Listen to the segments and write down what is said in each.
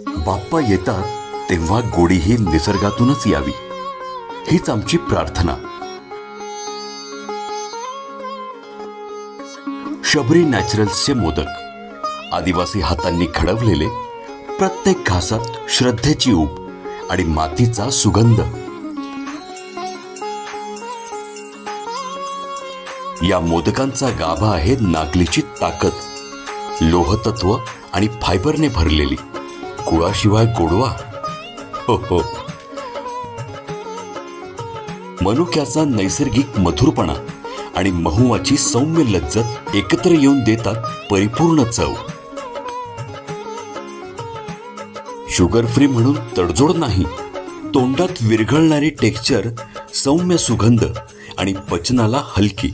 बाप्पा येतात तेव्हा गोडी ही निसर्गातूनच यावी, हीच आमची प्रार्थना. शबरी नॅचरल्सचे मोदक, आदिवासी हातांनी घडवलेले, प्रत्येक घासात श्रद्धेची ऊब आणि मातीचा सुगंध. या मोदकांचा गाभा आहे नागलीची ताकद, लोहतत्व आणि फायबरने भरलेली. गुळाशिवाय गोडवा, हो हो. मनुक्याचा नैसर्गिक मधुरपणा आणि महुवाची सौम्य लज्जत एकत्र येऊन देतात परिपूर्ण चव. शुगर फ्री म्हणून तडजोड नाही, तोंडात विरघळणारी टेक्स्चर, सौम्य सुगंध आणि पचनाला हलकी.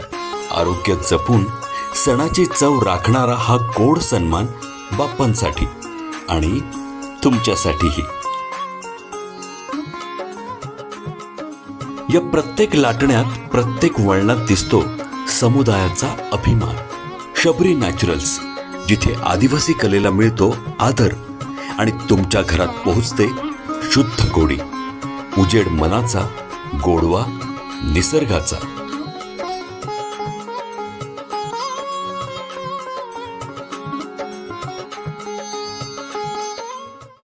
आरोग्य जपून सणाची चव राखणारा हा गोड सन्मान बाप्पांसाठी आणि तुमच्यासाठीही. या प्रत्येक लाटण्यात, प्रत्येक वळणात दिसतो समुदायाचा अभिमान. शबरी नॅचरल्स, जिथे आदिवासी कलेला मिळतो आदर आणि तुमच्या घरात पोहोचते शुद्ध गोडी. उजेड मनाचा, गोडवा निसर्गाचा.